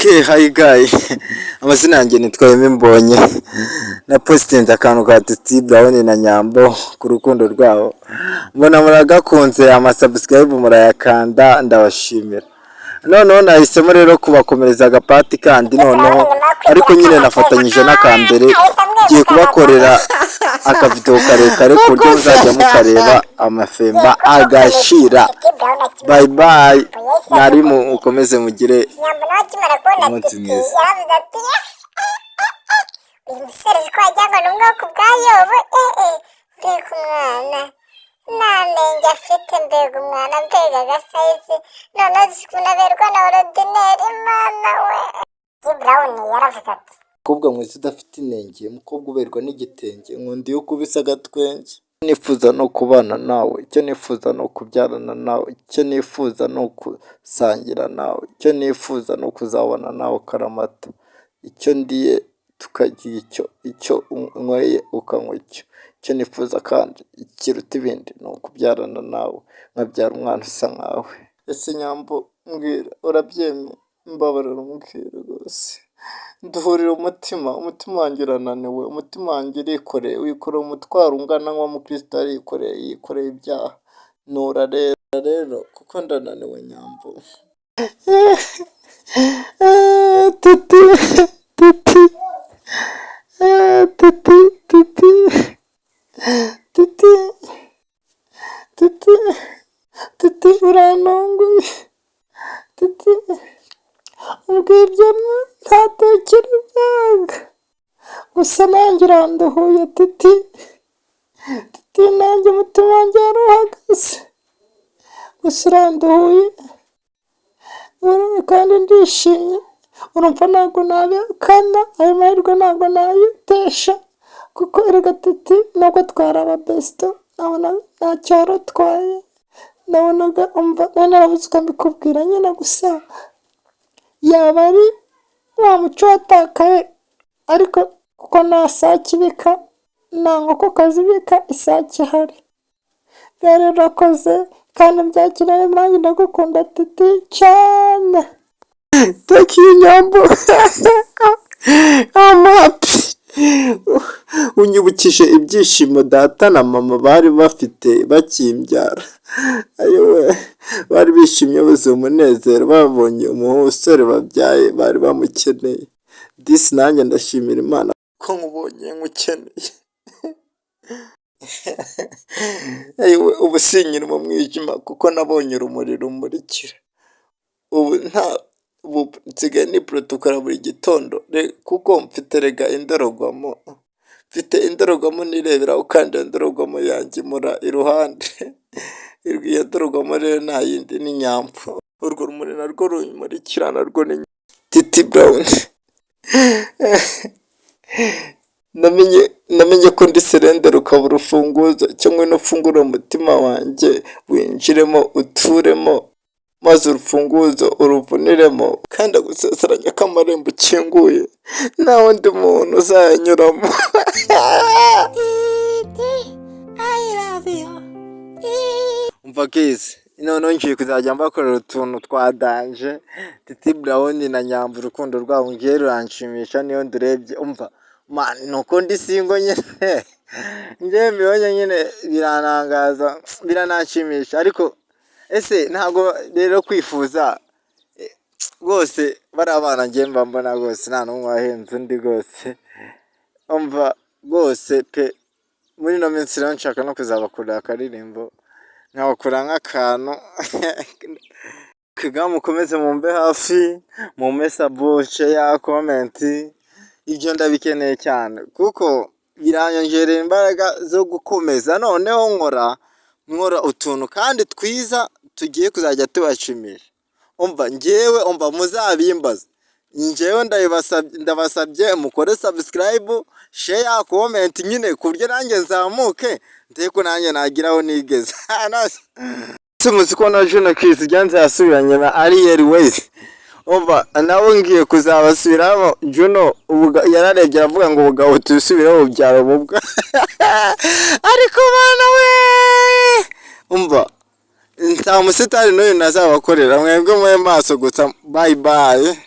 Okay, hi guys. Amazina yanjye nitwa Mbonye. Na postinze akantu ka Titi Brown na Nyambo ku rukundo rwabo. Mbona muragakunze subscribe murayakanda ndabashimira. Noneho nahisemo rero kubakomereza agapati kandi noneho ariko nyine nafatanyije n'akambere giye kubakorera akavideo karekare ku buryo muzajya mukareba amafemba agashira. Bye bye. Nari mukomeze mugire umunsi mwiza. Umuserezi ko wajyaga n'umwaka ubwayobo mbega umwana namenye afite mbega umwana mbega agasayizi none zikunaberwa na ordinaire mana we Brown yaravuze ati Mukobwa mwiza udafite inenge, mukobwa uberwa n'igitenge, nkundi yo kubisa agatwenge. Nifuza no kubana nawe, icyo nifuza no kubyarana nawe, icyo nifuza no kusangira nawe, icyo nifuza no kuzabana nawe karamata, icyo ndiye tukagira icyo unyweye ukanywa icyo nifuza kandi ikiruta ibindi ni ukubyarana nawe nkabyara umwana usa nkawe. Ese Nyambo mbwira urabyemeye? Mbabarira umbwire rwose. Duhurira umutima wanjye urananiwe, umutima wanjye urikoreye, wikoreye umutwaro ungana nk'umukristo yikoreye ibyaha. Nura rero kuko ndananiwe Nyambo. Titi urantunguye. Titi umbwibye ntatekerezaga gusa nanjye uranduhuye Titi nanjye umutima wanjye waruhagaze gusa uranduhuye kandi ndishimye. Urumva ntabwo nabikana ayo mahirwe ntabwo nayitesha kuko erega Titi nubwo twari ababesto nabona nta cyaro twaye nabonaga umva narabuze uko mbikubwira nyine gusa yaba ari wa muco watakaye ariko kuko nta sake ibika nta nkoko kazibika isake ihari. Rero urakoze kandi byakeneye nanjye ndagukunda Titi cyane. Thank you Nyambo. I'm happy. Unyibukije ibyishimo data na mama bari bafite bakimbyara. Ayowe bari bishimye buze umunezero babonye umusore babyaye bari bamukeneye. This nanjye ndashimira Imana ko nkubonye nkukeneye. Ayowe ubu sinyira mu mwijima kuko nabonye urumuri rumurikira. Ubu nsigaye ni protokora buri gitondo kuko mfite rega indorogwamo. Mfite indorogwamo nireberaho kandi indorogwamo yanjye mura iruhande. Iyo ndorogwamo rero nta yindi ni Nyambo. Urwo rumuri narwo rumurikira narwo ni Titi Brown. Namenye ko ndi serendera ukaba urufunguzo cyangwa no fungura umutima wanjye winjiremo uturemo maze urufunguzo uruvuniremo kandi agusezeranya ko amarembo ukinguye nta wundi muntu uzayanyuramo. Umva kizi noneho ngiye kuzajya mbakorera utuntu twa danje. Titi Brown na Nyambo urukundo rwabo ngiye ruranshimisha niyo ndurebye umva man nuko ndi singo nyine ngiye mbibonye nyine biranangaza biranashimisha ariko ese ntabwo rero kwifuza rwose bari abana ngiye mbona rwose nta n'umwe wahenze undi rwose umva rwose pe muri no minsi rero nshaka no kuzabakorera akaririmbo nkabakora nk'akantu kiga mukomeze mumbe hafi mumpe sabuce ya komenti ibyo ndabikeneye cyane kuko biranyongerera imbaraga zo gukomeza noneho nkora utuntu kandi twiza tugiye kuzajya tubashimisha. Umva ngewe muzabimbaza ngewe ndabasabye mukore subscribe share comment nyine ku buryo nanjye nzamuke ndeko nanjye nagiraho nigeze. Muzi ko na Juno Kiss ryanze yasubiranye na Ariel Ways. Umva nawe ngiye kuzabasubiramo Juno yararebye aravuga ngo ubugabo tusubiraho byaro bubwa. Ariko bana we umva nta musitari n'uyu nazabakorera mwebwe mwe maso gusa. Bye bye.